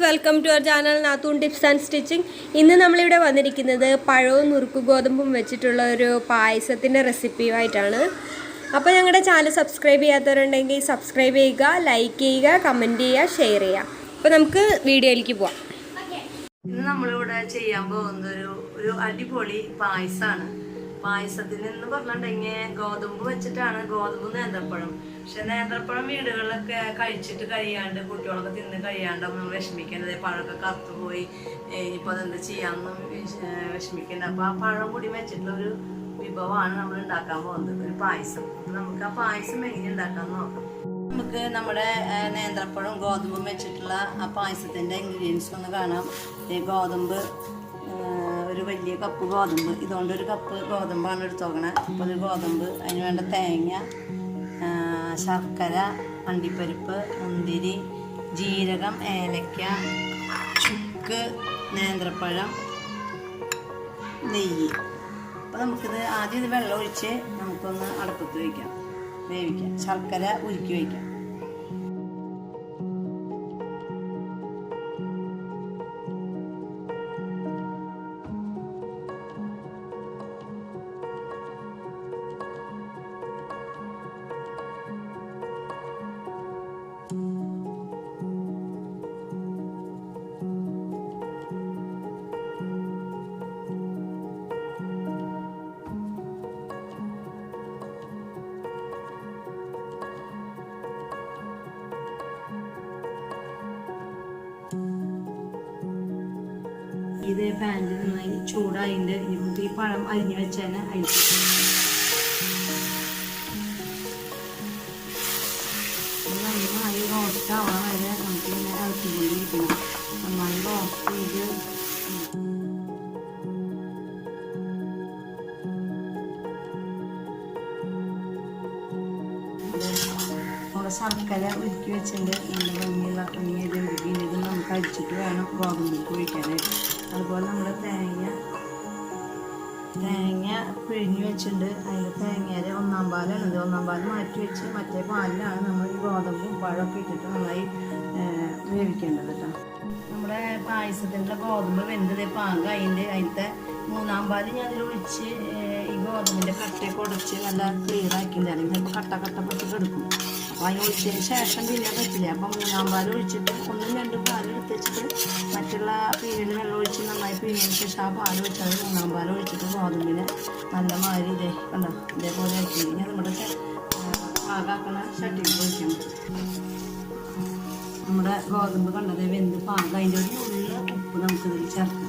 Welcome to our channel Nathoon tips and stitching. ഇന്ന് നമ്മളിവിടെ വന്നിരിക്കുന്നത് പഴവും നുറുക്ക് ഗോതമ്പും വെച്ചിട്ടുള്ള ഒരു പായസത്തിൻ്റെ റെസിപ്പിയുമായിട്ടാണ്. അപ്പോൾ ഞങ്ങളുടെ ചാനൽ സബ്സ്ക്രൈബ് ചെയ്യാത്തവരുണ്ടെങ്കിൽ സബ്സ്ക്രൈബ് ചെയ്യുക, ലൈക്ക് ചെയ്യുക, കമൻറ്റ് ചെയ്യുക, ഷെയർ ചെയ്യുക. അപ്പോൾ നമുക്ക് വീഡിയോയിലേക്ക് പോവാം. ഇന്ന് നമ്മളിവിടെ ചെയ്യാൻ പോകുന്ന ഒരു അടിപൊളി പായസമാണ്. പായസത്തിന് എന്ന് പറഞ്ഞിട്ടുണ്ടെങ്കിൽ ഗോതമ്പ് വെച്ചിട്ടാണ്, ഗോതമ്പ് നേന്ത്രപ്പഴം. പക്ഷെ നേന്ത്രപ്പഴം വീടുകളിലൊക്കെ കഴിച്ചിട്ട് കഴിയാണ്ട്, കുട്ടികളൊക്കെ തിന്ന് കഴിയാണ്ട് നമ്മൾ വിഷമിക്കേണ്ടത്, പഴമൊക്കെ കറുത്തു പോയി ഇനിയിപ്പോൾ അതെന്താ ചെയ്യാമെന്നും വിഷമിക്കേണ്ടത്. അപ്പോൾ ആ പഴം കൂടി വെച്ചിട്ടുള്ള ഒരു വിഭവമാണ് നമ്മൾ ഉണ്ടാക്കാൻ പോകുന്നത്, ഒരു പായസം. നമുക്ക് ആ പായസം എങ്ങനെ ഉണ്ടാക്കാമെന്ന് നോക്കാം. നമുക്ക് നമ്മുടെ നേന്ത്രപ്പഴം ഗോതമ്പും വെച്ചിട്ടുള്ള ആ പായസത്തിൻ്റെ ഇൻഗ്രീഡിയൻസ് ഒന്ന് കാണാം. ഗോതമ്പ് ഒരു വലിയ കപ്പ് ഗോതമ്പ്, ഇതുകൊണ്ട് ഒരു കപ്പ് ഗോതമ്പാണ് എടുത്തോക്കണേ. അപ്പോൾ ഒരു ഗോതമ്പ്, അതിന് വേണ്ട തേങ്ങ, ശർക്കര, അണ്ടിപ്പരിപ്പ്, മുന്തിരി, ജീരകം, ഏലക്ക, ചുക്ക്, നേന്ത്രപ്പഴം, നെയ്യ്. അപ്പോൾ നമുക്കിത് ആദ്യം ഇത് വെള്ളം ഒഴിച്ച് നമുക്കൊന്ന് അടുപ്പത്ത് വയ്ക്കാം, വേവിക്കാം. ശർക്കര ഉരുക്കി വയ്ക്കാം. ഇത് പാനിൽ നന്നായി ചൂടായിട്ട് നമുക്ക് ഈ പഴം അരിഞ്ഞു വെച്ചതിന് അരിച്ചു നന്നായി റോസ്റ്റ് ആവാൻ വരെ നമുക്ക് ഇങ്ങനെ ഇറക്കിക്കൊണ്ടിരിക്കണം. നന്നായി റോസ്റ്റ് ചെയ്ത് നമ്മുടെ ശർക്കര ഉരുക്കി വെച്ചിട്ടുണ്ട്. നല്ല ഭംഗിയുള്ള ഇത് നമുക്ക് അടിച്ചിട്ട് വേണം ഗോതമ്പിലേക്ക് ഒഴിക്കാനായിട്ട്. അതുപോലെ നമ്മുടെ തേങ്ങ പിഴിഞ്ഞ് വെച്ചിട്ടുണ്ട്. അതിൻ്റെ തേങ്ങയുടെ ഒന്നാം പാലാണിത്. ഒന്നാം പാൽ മാറ്റി വെച്ച് മറ്റേ പാലിലാണ് നമ്മൾ ഈ ഗോതമ്പും പഴമൊക്കെ ഇട്ടിട്ട് നന്നായി വേവിക്കേണ്ടത് കേട്ടോ. നമ്മുടെ പായസത്തിൻ്റെ ഗോതമ്പ് വെന്തത് പാകം അതിൻ്റെ മൂന്നാം പാല് ഞാനതിൽ ഒഴിച്ച് ഈ ഗോതമ്പിൻ്റെ കട്ടയൊക്കെ ഉടച്ച് നല്ല ക്ലിയർ ആക്കിയിട്ടുണ്ടായിരുന്നു. ചിലപ്പോൾ കട്ടപ്പെട്ടിട്ട് എടുക്കും. അപ്പോൾ അതിന് ഒഴിച്ചതിന് ശേഷം പിന്നെ പറ്റില്ല. അപ്പം മൂന്നാം പാൽ ഒഴിച്ചിട്ട് ഒന്നും രണ്ടും പാൽ എടുത്ത് വെച്ചിട്ട് മറ്റുള്ള പീരിയഡ് വെള്ളം ഒഴിച്ച് നന്നായി പിഴിഞ്ഞതിന് ശേഷം ആ പാൽ ഒഴിച്ചാൽ മൂന്നാം പാൽ ഒഴിച്ചിട്ട് ഗോതമ്പിനെ നല്ല മാതിരി കണ്ടോ ഇതേപോലെ ആക്കി ഞാൻ നമ്മുടെ പാകാക്കണ ചട്ടിയിൽ ഒഴിക്കണം. നമ്മുടെ ഗോതമ്പ് കണ്ടത് വെന്ത് പാകം. അതിൻ്റെ ഒരു ഉള്ള ഉപ്പ് നമുക്കിതിൽ ചേർക്കാം.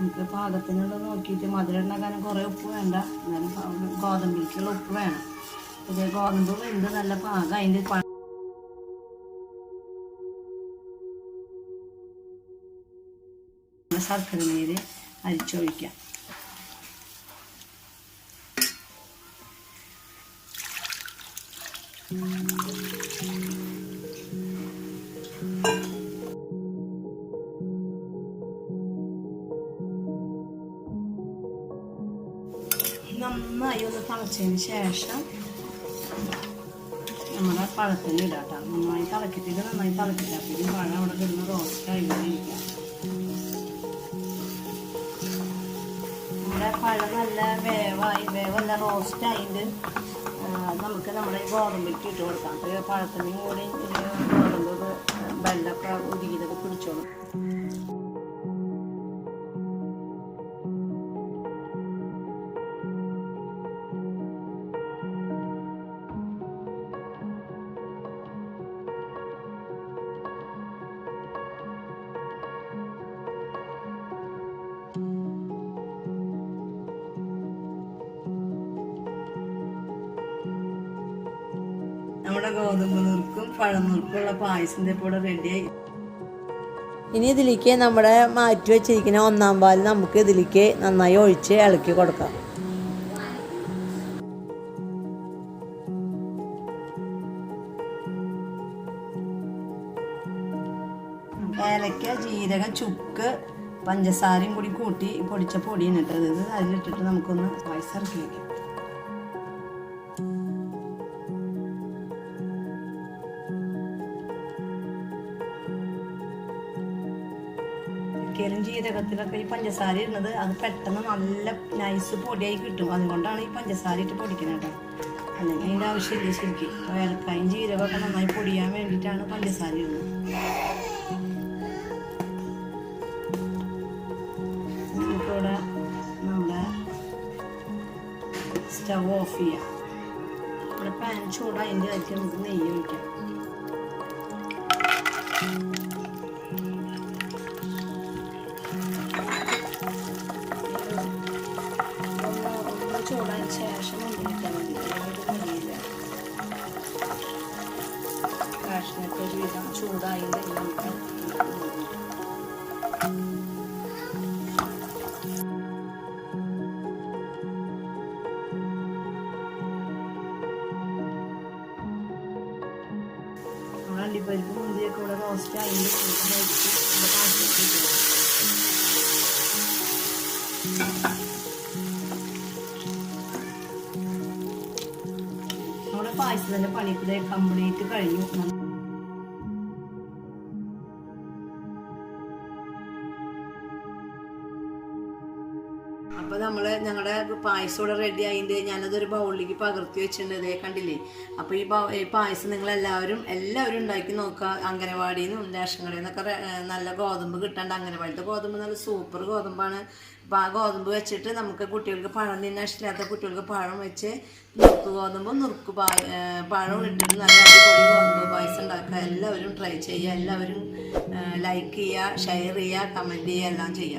നമുക്ക് പാകത്തിനുള്ളത് നോക്കിയിട്ട് മധുരമുണ്ടാക്കാനും കുറേ ഉപ്പ് വേണ്ട, എന്നാലും ഗോതമ്പിലേക്കുള്ള ഉപ്പ് വേണം. ഇത് ഗോതമ്പ് വെന്ത് നല്ല പാകം. അതിൻ്റെ ശർക്കര നീര് അരിച്ചൊഴിക്കാം. നന്നായി ഒന്ന് തിളച്ചതിന് ശേഷം നമ്മുടെ പഴത്തിന് ഇടാട്ടോ. നന്നായി തിളക്കിയിട്ട് നന്നായി തിളക്കില്ല. അപ്പം പഴം അവിടെ കിടന്ന് റോസ്റ്റായി ഇരിക്കാം. നമ്മുടെ പഴം നല്ല വേവല്ല റോസ്റ്റായിട്ട് നമുക്ക് നമ്മുടെ ഗോതമ്പിലേക്ക് ഇട്ട് കൊടുക്കാം. അപ്പോൾ പഴത്തിൻ്റെയും കൂടി ഗോതമ്പ് വെള്ളമൊക്കെ ഉരുകിയതൊക്കെ പിടിച്ചോളും. നമ്മുടെ ഗോതമ്പ് നുറുക്കും പഴം നുറുക്കുള്ള പായസത്തിൻ്റെ കൂടെ റെഡിയായി. ഇനി ഇതിലേക്ക് നമ്മുടെ മാറ്റി വെച്ചിരിക്കുന്ന ഒന്നാം പാൽ നമുക്ക് ഇതിലേക്ക് നന്നായി ഒഴിച്ച് ഇളക്കി കൊടുക്കാം. ഏലക്ക, ജീരകം, ചുക്ക്, പഞ്ചസാരയും കൂടി കൂട്ടി പൊടിച്ച പൊടിയാണ് ഇട്ടത്. ഇത് അതിലിട്ടിട്ട് നമുക്കൊന്ന് പായസം ഇറക്കി വയ്ക്കാം. ഏലക്കയിലും ജീരകത്തിലൊക്കെ ഈ പഞ്ചസാര ഇടുന്നത് അത് പെട്ടെന്ന് നല്ല നൈസ് പൊടിയായി കിട്ടും. അതുകൊണ്ടാണ് ഈ പഞ്ചസാര ഇട്ട് പൊടിക്കുന്നത് കേട്ടോ. അല്ലെങ്കിൽ അതിൻ്റെ ആവശ്യമില്ല ശരിക്കും. അപ്പോൾ ഏലക്കായും ജീരകമൊക്കെ നന്നായി പൊടിയാൻ വേണ്ടിയിട്ടാണ് പഞ്ചസാര ഇടുന്നത്. നമുക്കിവിടെ നമ്മുടെ സ്റ്റവ് ഓഫ് ചെയ്യാം. ഇവിടെ പാൻ ചൂടായതിൻ്റെ അതിലേക്ക് നമുക്ക് നെയ്യ് ഒഴിക്കാം. ഒന്ന് ചൂടായതിന് ശേഷം മുന്തിരിട്ടാൽ മതി. മതിയില്ല കാഷ്നൊക്കെ ഒരു വിധം ചൂടായതിൻ്റെ നമുക്ക് അണ്ടിപ്പരിപ്പ് മുന്തിരിയൊക്കെ ഇവിടെ റോസ്റ്റ് അതിൻ്റെ നമ്മുടെ പായസത്തിൻ്റെ പണിക്ക് കംപ്ലീറ്റ് കഴിഞ്ഞു. അപ്പോൾ ഞങ്ങളുടെ പായസം ഇവിടെ റെഡി ആയിട്ട് ഞാനതൊരു ബൗളിലേക്ക് പകർത്തി വെച്ചിട്ടുണ്ട്, കണ്ടില്ലേ. അപ്പോൾ ഈ പായസം എല്ലാവരും ഉണ്ടാക്കി നോക്കുക. അംഗനവാടിയിൽ നിന്നും റേഷൻ കടയിൽ നിന്നൊക്കെ നല്ല ഗോതമ്പ് കിട്ടാണ്ട്. അംഗനവാടിത്തെ ഗോതമ്പ് നല്ല സൂപ്പർ ഗോതമ്പാണ്. അപ്പോൾ ആ ഗോതമ്പ് വെച്ചിട്ട് നമുക്ക് കുട്ടികൾക്ക് പഴം തിന്നാൻ ഇഷ്ടമില്ലാത്ത കുട്ടികൾക്ക് പഴം വെച്ച് നുറുക്ക് പഴം ഇട്ടിട്ട് നല്ല അടിപൊളി ഗോതമ്പ് പായസം ഉണ്ടാക്കുക. എല്ലാവരും ട്രൈ ചെയ്യുക. എല്ലാവരും ലൈക്ക് ചെയ്യുക, ഷെയർ ചെയ്യുക, കമൻറ്റ് ചെയ്യുക, എല്ലാം ചെയ്യുക.